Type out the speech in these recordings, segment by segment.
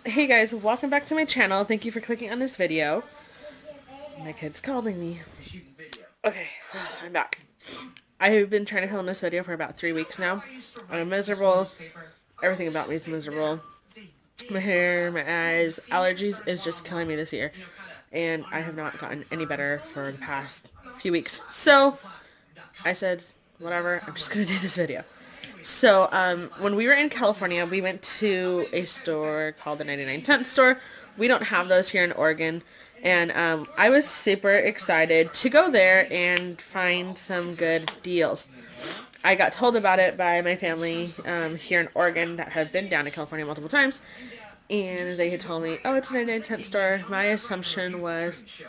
Hey guys, welcome back to my channel. Thank you for clicking on this video. My kid's calling me. Okay, I'm back. I've been trying to film this video for about 3 weeks now. I'm miserable. Everything about me is miserable. My hair, my eyes, allergies is just killing me this year. And I have not gotten any better for the past few weeks. So, I said, whatever, I'm just gonna do this video. So, when we were in California, we went to a store called the 99-cent store. We don't have those here in Oregon. And I was super excited to go there and find some good deals. I got told about it by my family here in Oregon that have been down to California multiple times. And they had told me, oh, it's a 99-cent store. My assumption was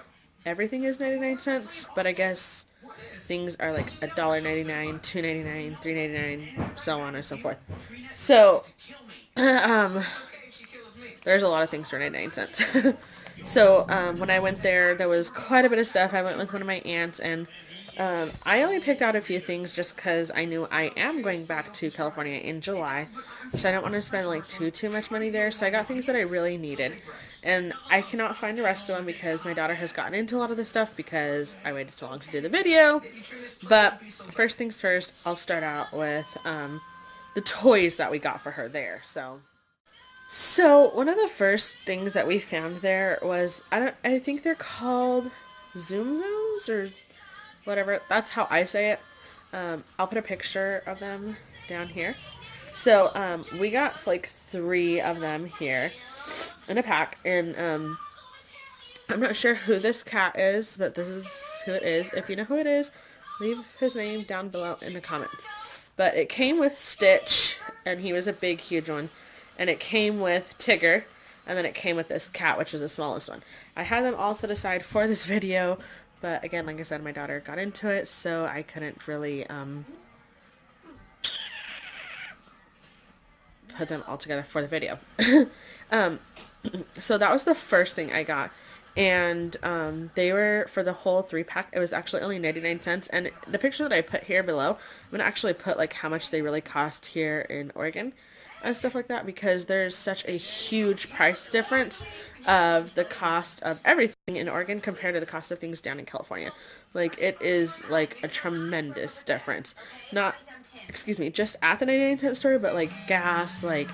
everything is 99 cents, but I guess things are like $1.99, $2.99, $3.99, so on and so forth. So, there's a lot of things for 99 cents. So, when I went there, there was quite a bit of stuff. I went with one of my aunts, and I only picked out a few things just because I knew I am going back to California in July, so I don't want to spend like too much money there. So I got things that I really needed, and I cannot find the rest of them because my daughter has gotten into a lot of this stuff because I waited so long to do the video. But first things first, I'll start out with the toys that we got for her there. So one of the first things that we found there was I think they're called Zoom Zooms or whatever. That's how I say it. I'll put a picture of them down here. So we got like 3 of them here in a pack, and I'm not sure who this cat is, but this is who it is. If you know who it is, leave his name down below in the comments. But it came with Stitch, and he was a big, huge one. And it came with Tigger, and then it came with this cat, which was the smallest one. I had them all set aside for this video, but again, like I said, my daughter got into it, so I couldn't really put them all together for the video. So that was the first thing I got. And they were, for the whole 3-pack, it was actually only 99 cents. And the picture that I put here below, I'm going to actually put like how much they really cost here in Oregon and stuff like that, because there's such a huge price difference of the cost of everything in Oregon compared to the cost of things down in California. Like, it is like a tremendous difference. Not, excuse me, just at the 99-cent store, but like gas, like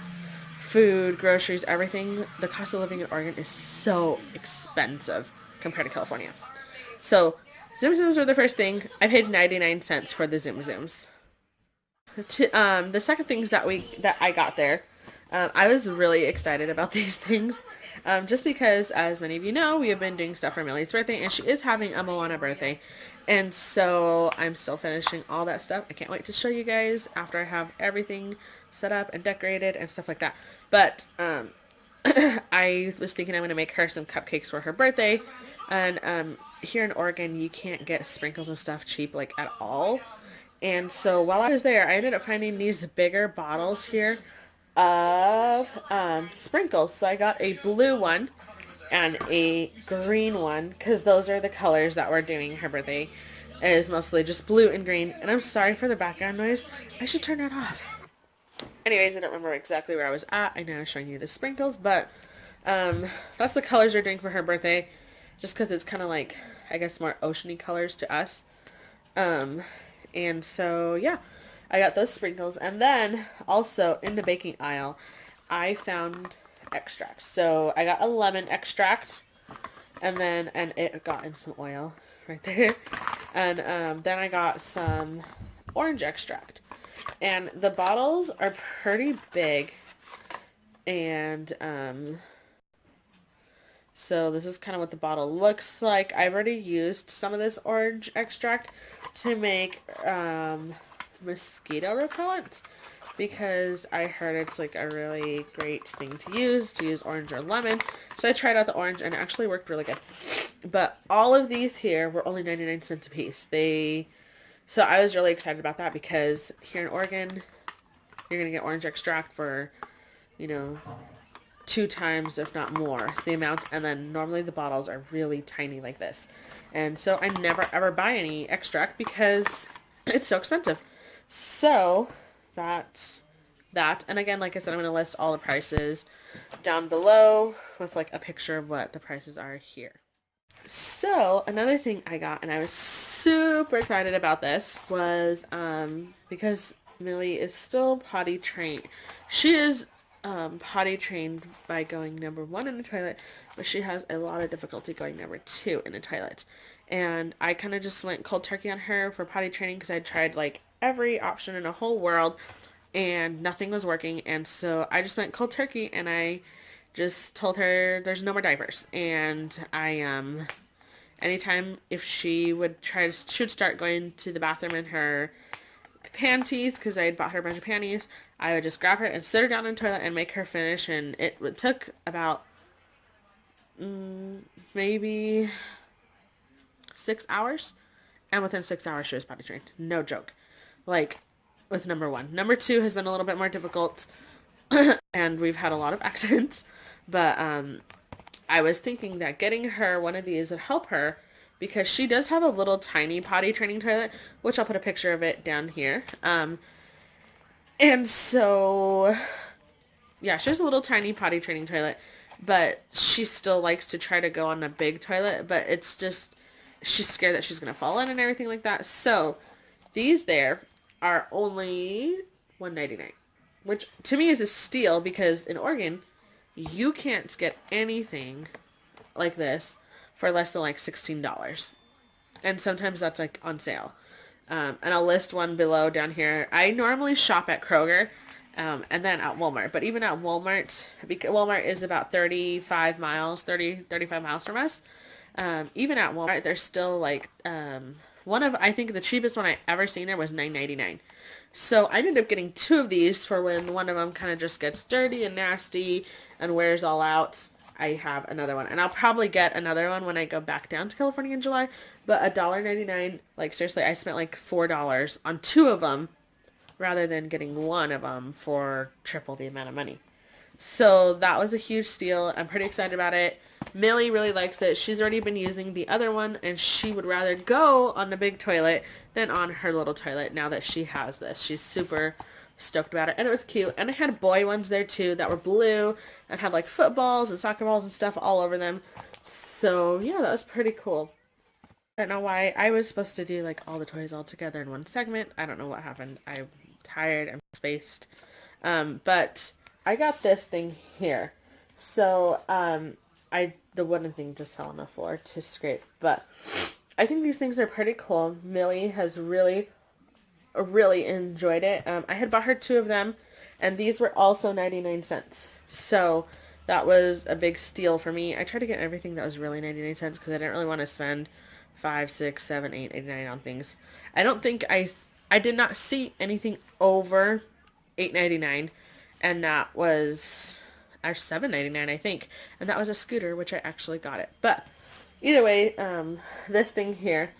food, groceries, everything. The cost of living in Oregon is so expensive compared to California. So, Zoom Zooms were the first thing. I paid 99 cents for the Zoom Zooms. The second things that I got there, I was really excited about these things, just because, as many of you know, we have been doing stuff for Millie's birthday, and she is having a Moana birthday, and so I'm still finishing all that stuff. I can't wait to show you guys after I have everything set up and decorated and stuff like that. But I was thinking I'm going to make her some cupcakes for her birthday, and here in Oregon you can't get sprinkles and stuff cheap like at all. And so while I was there, I ended up finding these bigger bottles here of sprinkles. So I got a blue one and a green one, because those are the colors that we're doing her birthday. It is mostly just blue and green. And I'm sorry for the background noise. I should turn that off. Anyways, I don't remember exactly where I was at. I know I was showing you the sprinkles, but that's the colors we're doing for her birthday. Just because it's kind of like, I guess, more oceany colors to us. And so, yeah, I got those sprinkles. And then, also, in the baking aisle, I found extracts. So, I got a lemon extract, and it got in some oil right there. And then I got some orange extract. And the bottles are pretty big. And, so this is kind of what the bottle looks like. I've already used some of this orange extract to make mosquito repellent, because I heard it's like a really great thing to use orange or lemon. So I tried out the orange, and it actually worked really good. But all of these here were only 99 cents a piece. So I was really excited about that, because here in Oregon, you're going to get orange extract for, 2 times, if not more, the amount, and then normally the bottles are really tiny like this. And so I never ever buy any extract because it's so expensive. So that's that. And again, like I said, I'm going to list all the prices down below with like a picture of what the prices are here. So another thing I got, and I was super excited about this, was because Millie is still potty trained. She is potty trained by going number 1 in the toilet, but she has a lot of difficulty going number 2 in the toilet. And I kind of just went cold turkey on her for potty training because I tried like every option in the whole world and nothing was working. And so I just went cold turkey and I just told her there's no more diapers. And I anytime if she would she would start going to the bathroom in her panties, because I had bought her a bunch of panties, I would just grab her and sit her down in the toilet and make her finish. And it took about maybe 6 hours, and within 6 hours she was potty trained. No joke. Like with number 1. Number 2 has been a little bit more difficult, and we've had a lot of accidents. But I was thinking that getting her one of these would help her, because she does have a little tiny potty training toilet, which I'll put a picture of it down here. And so, yeah, she has a little tiny potty training toilet, but she still likes to try to go on a big toilet, but it's just, she's scared that she's going to fall in and everything like that. So these there are only $1.99, which to me is a steal, because in Oregon, you can't get anything like this for less than like $16. And sometimes that's like on sale. And I'll list one below down here. I normally shop at Kroger and then at Walmart. But even at Walmart, because Walmart is about 35 miles from us. Even at Walmart, there's still like I think the cheapest one I ever seen there was $9.99. So I ended up getting 2 of these for when one of them kind of just gets dirty and nasty and wears all out. I have another one, and I'll probably get another one when I go back down to California in July. But $1.99, like seriously, I spent like $4 on 2 of them rather than getting one of them for triple the amount of money. So that was a huge steal. I'm pretty excited about it. Millie really likes it. She's already been using the other one, and she would rather go on the big toilet than on her little toilet now that she has this. She's super stoked about it, and it was cute. And I had boy ones there too that were blue and had like footballs and soccer balls and stuff all over them. So yeah, that was pretty cool. I don't know why I was supposed to do like all the toys all together in one segment. I don't know what happened. I'm tired. I'm spaced. But I got this thing here. So the wooden thing just fell on the floor to scrape. But I think these things are pretty cool. Millie has really enjoyed it. I had bought her 2 of them, and these were also 99 cents. So that was a big steal for me. I tried to get everything that was really 99 cents because I didn't really want to spend 5, 6, 7, 8, 89 on things. I don't think I did not see anything over $8.99, and that was $7.99 I think, and that was a scooter, which I actually got it. But either way, this thing here,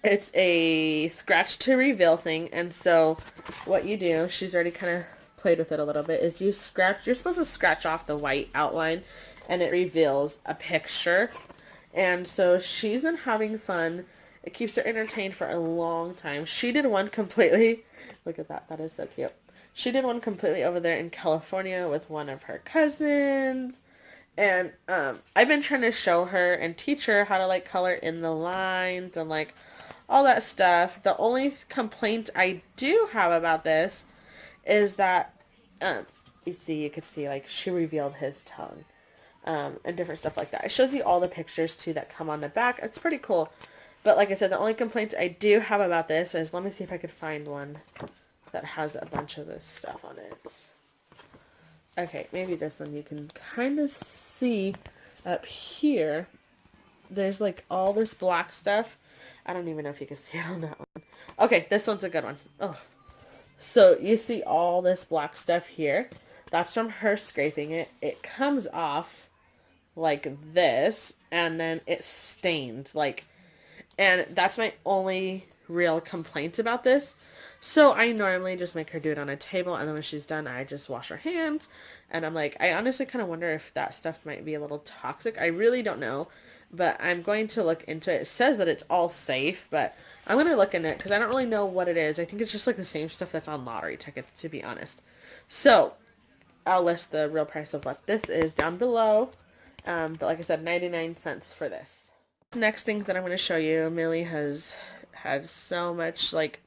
it's a scratch to reveal thing. And so what you do, she's already kind of played with it a little bit, is you're supposed to scratch off the white outline and it reveals a picture. And so she's been having fun. It keeps her entertained for a long time. She did one completely, look at that, that is so cute. She did one completely over there in California with one of her cousins. And I've been trying to show her and teach her how to like color in the lines and like all that stuff. The only complaint I do have about this is that you could see like she revealed his tongue and different stuff like that. It shows you all the pictures too that come on the back. It's pretty cool. But like I said, the only complaint I do have about this is, let me see if I could find one that has a bunch of this stuff on it. Okay, maybe this one you can kind of see up here. There's like all this black stuff. I don't even know if you can see it on that one. Okay, this one's a good one. Oh, so you see all this black stuff here. That's from her scraping it. It comes off like this, and then it stains like, and that's my only real complaint about this. So I normally just make her do it on a table, and then when she's done, I just wash her hands. And I'm like, I honestly kind of wonder if that stuff might be a little toxic. I really don't know. but I'm going to look into it. It says that it's all safe, but I'm going to look into it because I don't really know what it is. I think it's just like the same stuff that's on lottery tickets, to be honest. So I'll list the real price of what this is down below. But like I said, 99 cents for this. Next things that I'm going to show you, Millie has had so much like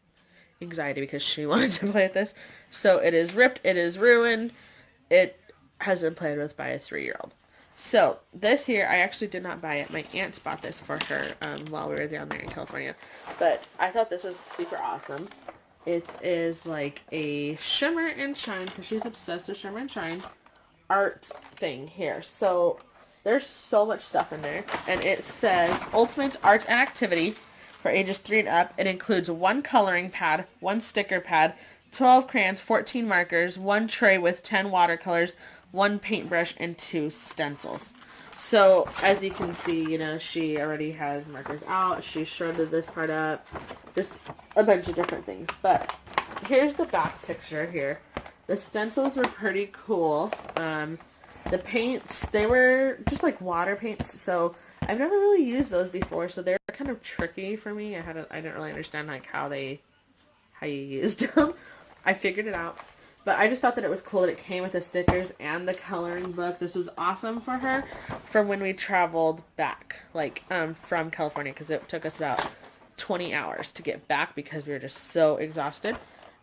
anxiety because she wanted to play with this. So it is ripped, it is ruined, it has been played with by a 3-year-old. So this here, I actually did not buy it. My aunt bought this for her while we were down there in California. But I thought this was super awesome. It is like a Shimmer and Shine, because she's obsessed with Shimmer and Shine, art thing here. So there's so much stuff in there. And it says Ultimate Art and Activity for ages 3 and up. It includes 1 coloring pad, 1 sticker pad, 12 crayons, 14 markers, 1 tray with 10 watercolors, 1 paintbrush, and 2 stencils. So, as you can see, you know, she already has markers out. She shredded this part up. Just a bunch of different things. But here's the back picture here. The stencils were pretty cool. The paints, they were just like water paints. So, I've never really used those before. So, they're kind of tricky for me. I didn't really understand like how you used them. I figured it out. But I just thought that it was cool that it came with the stickers and the coloring book. This was awesome for her for when we traveled back, like, from California, because it took us about 20 hours to get back because we were just so exhausted.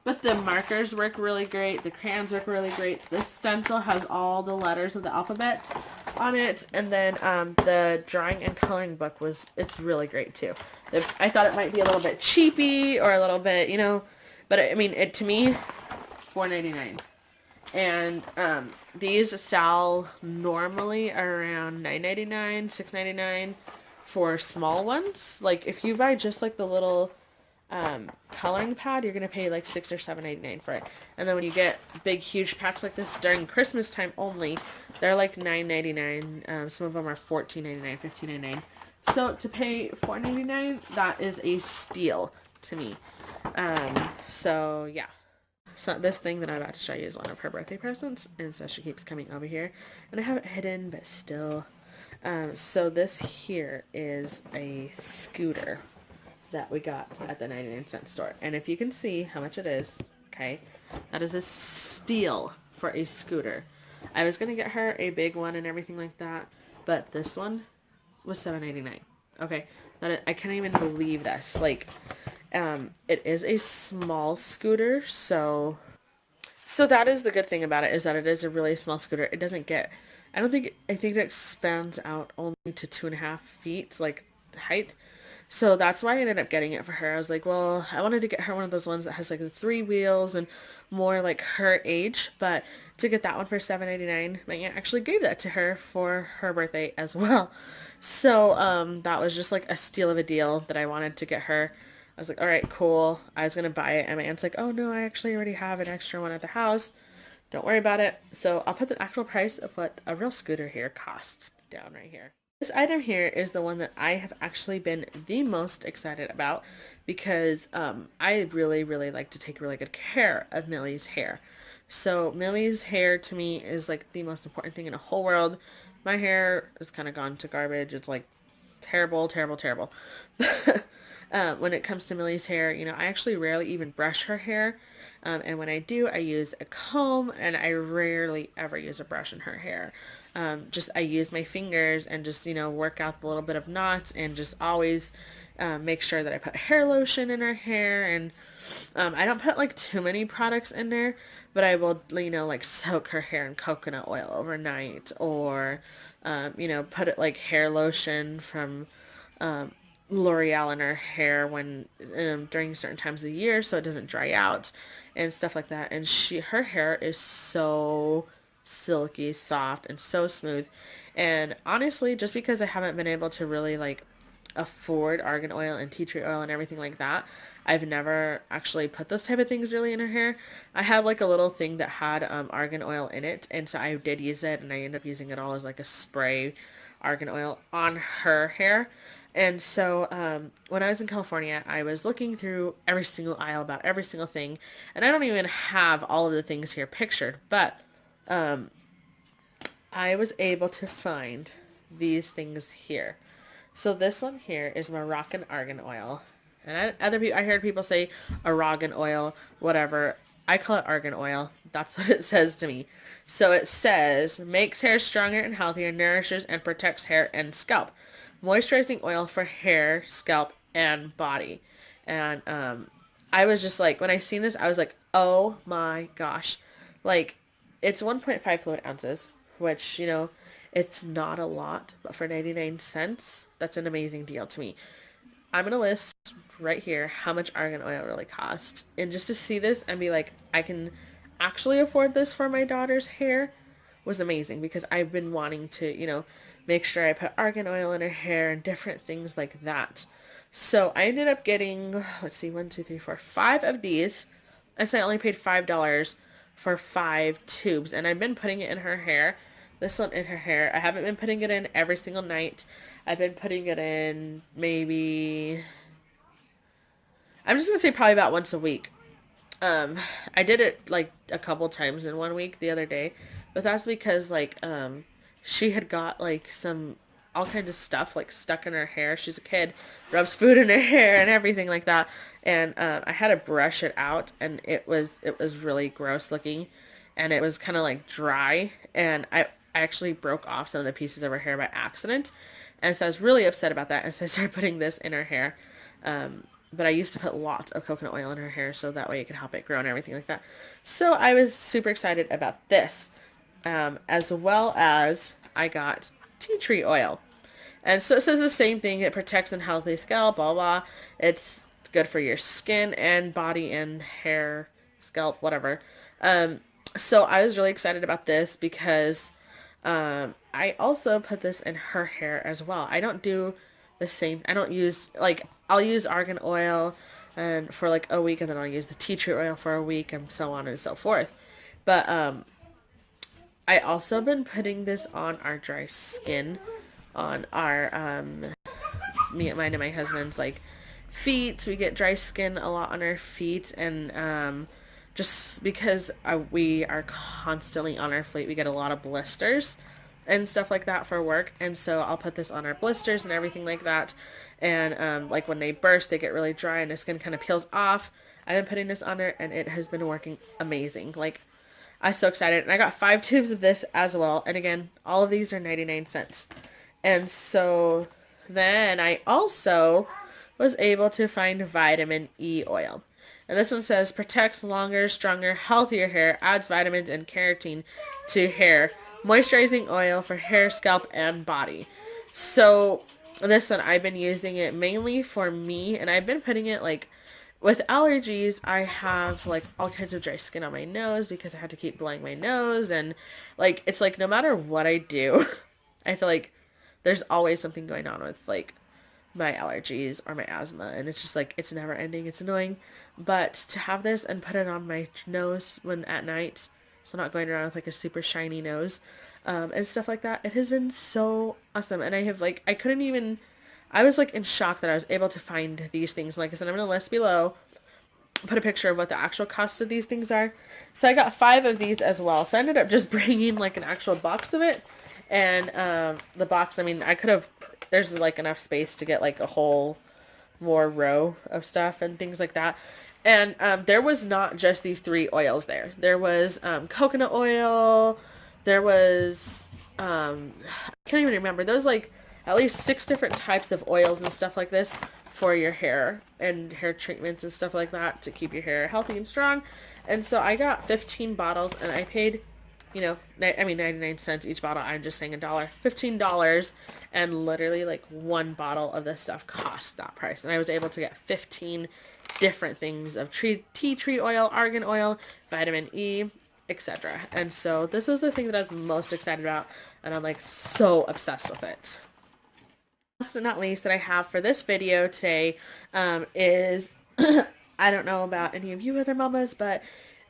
But the markers work really great. The crayons work really great. This stencil has all the letters of the alphabet on it. And then the drawing and coloring book it's really great too. I thought it might be a little bit cheapy or a little bit, you know, but I mean, to me, $4.99. And these sell normally around $9.99, $6.99 for small ones. Like if you buy just like the little coloring pad, you're gonna pay like $6 or $7.99 for it. And then when you get big huge packs like this during Christmas time only, they're like $9.99. Some of them are $14.99, $15.99. So to pay $4.99, that is a steal to me. So yeah. So this thing that I'm about to show you is one of her birthday presents, and so she keeps coming over here, and I have it hidden, but still. So this here is a scooter that we got at the 99-cent store, and if you can see how much it is, okay, that is a steal for a scooter. I was gonna get her a big one and everything like that, but this one was $7.99. Okay, I can't even believe this. Like, it is a small scooter, so that is the good thing about it, is that it is a really small scooter. It doesn't get, I think it expands out only to 2.5 feet, like, height. So that's why I ended up getting it for her. I was like, well, I wanted to get her one of those ones that has like the 3 wheels and more like her age, but to get that one for $7.99, my aunt actually gave that to her for her birthday as well. So that was just like a steal of a deal that I wanted to get her. I was like, all right, cool. I was going to buy it, and my aunt's like, oh no, I actually already have an extra one at the house. Don't worry about it. So I'll put the actual price of what a real scooter here costs down right here. This item here is the one that I have actually been the most excited about because I really, really like to take really good care of Millie's hair. So Millie's hair to me is like the most important thing in the whole world. My hair is kind of gone to garbage. It's like terrible, terrible, terrible. When it comes to Millie's hair, you know, I actually rarely even brush her hair. And when I do, I use a comb, and I rarely ever use a brush in her hair. I use my fingers and just, you know, work out the little bit of knots, and just always make sure that I put hair lotion in her hair. And I don't put like too many products in there, but I will, you know, like soak her hair in coconut oil overnight, or, you know, put it like hair lotion from L'Oreal in her hair when during certain times of the year so it doesn't dry out and stuff like that. And her hair is so silky, soft, and so smooth. And honestly, just because I haven't been able to really like afford argan oil and tea tree oil and everything like that, I've never actually put those type of things really in her hair. I had like a little thing that had argan oil in it, and so I did use it, and I ended up using it all as like a spray argan oil on her hair. And so when I was in California, I was looking through every single aisle about every single thing, and I don't even have all of the things here pictured, but I was able to find these things here. So this one here is Moroccan argan oil. And I heard people say argan oil, whatever. I call it argan oil. That's what it says to me. So it says, makes hair stronger and healthier, nourishes and protects hair and scalp. Moisturizing oil for hair, scalp, and body. And I was just like, when I seen this, I was like, oh my gosh. Like, it's 1.5 fluid ounces, which, it's not a lot, but for 99 cents, that's an amazing deal to me. I'm going to list right here how much argan oil really costs. And just to see this and be like, I can actually afford this for my daughter's hair was amazing, because I've been wanting to, make sure I put argan oil in her hair and different things like that. So I ended up getting, let's see, 5 of these. And so I only paid $5 for 5 tubes. And I've been putting it in her hair. This one in her hair. I haven't been putting it in every single night. I've been putting it in maybe, I'm just going to say probably about once a week. I did it like a couple times in one week the other day, but that's because like, she had got like all kinds of stuff like stuck in her hair. She's a kid, rubs food in her hair and everything like that. And, I had to brush it out, and it was really gross looking, and it was kind of like dry. And I actually broke off some of the pieces of her hair by accident. And so I was really upset about that. And so I started putting this in her hair. But I used to put lots of coconut oil in her hair so that way it could help it grow and everything like that. So I was super excited about this. As well as I got tea tree oil. And so it says the same thing. It protects and healthy scalp, blah, blah. It's good for your skin and body and hair, scalp, whatever. So I was really excited about this because I also put this in her hair as well. I don't do the same. I don't use, like, I'll use argan oil and for like a week, and then I'll use the tea tree oil for a week, and so on and so forth. But I also been putting this on our dry skin, on our mine and my husband's like feet. We get dry skin a lot on our feet, and just because we are constantly on our feet, we get a lot of blisters and stuff like that for work. And so I'll put this on our blisters and everything like that. And like when they burst, they get really dry and the skin kind of peels off. I've been putting this on her, and it has been working amazing. Like, I'm so excited. And I got 5 tubes of this as well. And again, all of these are 99 cents. And so then I also was able to find vitamin E oil. And this one says, protects longer, stronger, healthier hair, adds vitamins and keratin to hair, moisturizing oil for hair, scalp, and body. So this one, I've been using it mainly for me, and I've been putting it like, with allergies, I have like all kinds of dry skin on my nose because I had to keep blowing my nose, and like, it's like no matter what I do, I feel like there's always something going on with like my allergies or my asthma, and it's just like, it's never ending. It's annoying. But to have this and put it on my nose when at night, so I'm not going around with like a super shiny nose, and stuff like that, it has been so awesome. And I have like, I was like in shock that I was able to find these things. Like I said, I'm going to list below, put a picture of what the actual cost of these things are. So I got 5 of these as well. So I ended up just bringing like an actual box of it. And the box, I mean, I could have, there's like enough space to get like a whole more row of stuff and things like that. And there was not just these 3 oils there. There was coconut oil. There was, I can't even remember. There was like at least 6 different types of oils and stuff like this for your hair and hair treatments and stuff like that to keep your hair healthy and strong. And so I got 15 bottles, and I paid, 99 cents each bottle. I'm just saying $1. $15, and literally like 1 bottle of this stuff cost that price. And I was able to get 15 different things of tea tree oil, argan oil, vitamin E, etc. And so this is the thing that I was most excited about, and I'm like so obsessed with it. Last but not least that I have for this video today is I don't know about any of you other mamas, but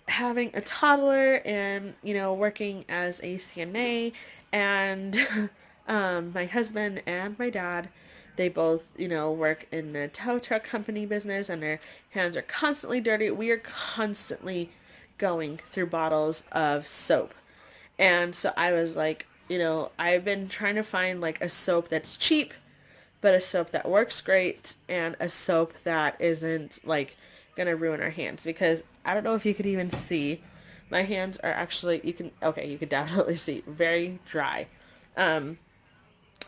having a toddler and working as a CNA, and my husband and my dad, they both work in the tow truck company business, and their hands are constantly dirty. We are constantly going through bottles of soap, and so I was like, I've been trying to find like a soap that's cheap but a soap that works great and a soap that isn't like gonna ruin our hands. Because I don't know if you could even see, my hands are actually, you can definitely see, very dry. Um,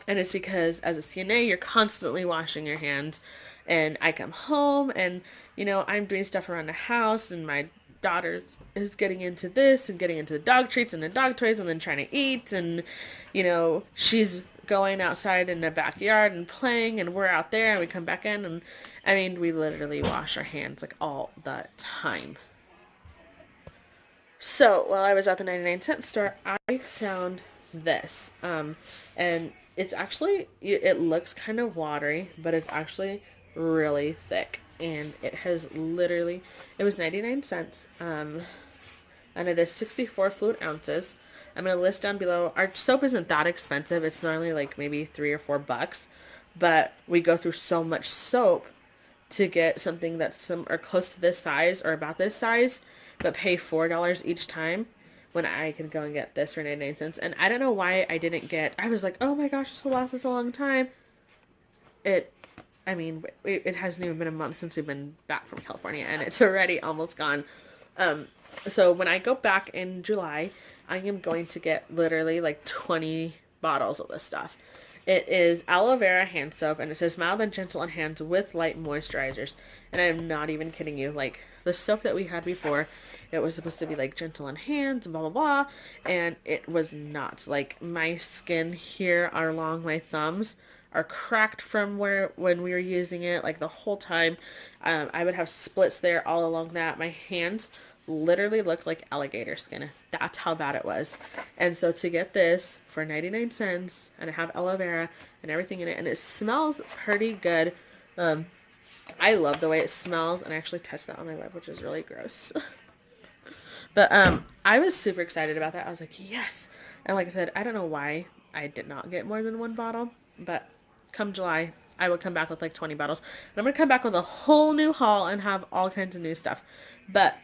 and it's because as a CNA, you're constantly washing your hands. And I come home and, I'm doing stuff around the house and my daughter is getting into this and getting into the dog treats and the dog toys and then trying to eat. And, she's going outside in the backyard and playing and we're out there and we come back in. And I mean, we literally wash our hands like all the time. So while I was at the 99-cent store, I found this. And it's actually, it looks kind of watery, but it's actually really thick. And it has literally, it was 99 cents. And it is 64 fluid ounces. I'm going to list down below. Our soap isn't that expensive. It's normally like maybe $3 or $4. But we go through so much soap to get something that's some or close to this size or about this size, but pay $4 each time when I can go and get this for 99 cents. And I don't know why I didn't get, I was like, oh my gosh, this will last us a long time. It hasn't even been a month since we've been back from California and it's already almost gone. So when I go back in July, I am going to get literally like 20 bottles of this stuff. It is aloe vera hand soap, and it says mild and gentle on hands with light moisturizers. And I am not even kidding you. Like, the soap that we had before, it was supposed to be, like, gentle on hands and blah, blah, blah. And it was not. Like, my skin here along my thumbs are cracked from when we were using it, like, the whole time. I would have splits there all along that. My hands literally looked like alligator skin. That's how bad it was. And so to get this for 99 cents, and I have aloe vera and everything in it, and it smells pretty good. I love the way it smells, and I actually touched that on my lip, which is really gross. But I was super excited about that. I was like, yes. And like I said, I don't know why I did not get more than one bottle, but come July, I will come back with like 20 bottles. And I'm going to come back with a whole new haul and have all kinds of new stuff. But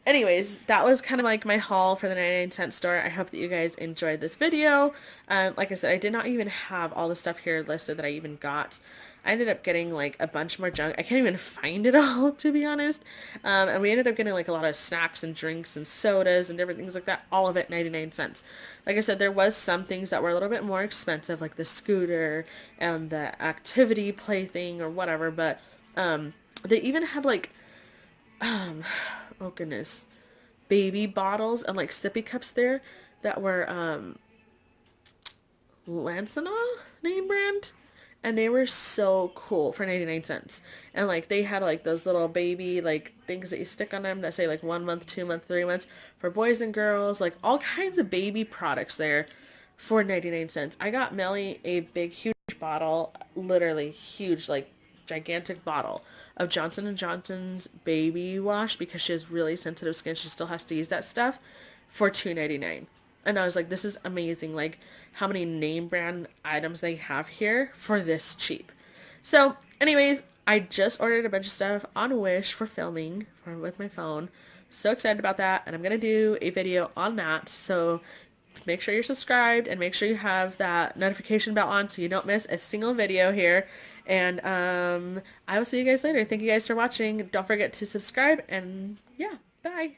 anyways, that was kind of like my haul for the 99-cent store. I hope that you guys enjoyed this video. Like I said, I did not even have all the stuff here listed that I even got. I ended up getting like a bunch more junk. I can't even find it all, to be honest. And we ended up getting like a lot of snacks and drinks and sodas and different things like that. All of it 99 cents. Like I said, there was some things that were a little bit more expensive, like the scooter and the activity plaything or whatever. But they even had like oh goodness, baby bottles and like sippy cups there that were Lansana name brand, and they were so cool for 99 cents. And like they had like those little baby like things that you stick on them that say like 1 month, 2 months, 3 months for boys and girls, like all kinds of baby products there for 99 cents. I got Melly a big huge bottle, literally huge, like gigantic bottle of Johnson & Johnson's baby wash because she has really sensitive skin. She still has to use that stuff for $2.99. And I was like, this is amazing. Like how many name brand items they have here for this cheap. So anyways, I just ordered a bunch of stuff on Wish for filming with my phone. So excited about that. And I'm going to do a video on that. So make sure you're subscribed and make sure you have that notification bell on so you don't miss a single video here. And I will see you guys later. Thank you guys for watching. Don't forget to subscribe, and yeah, bye.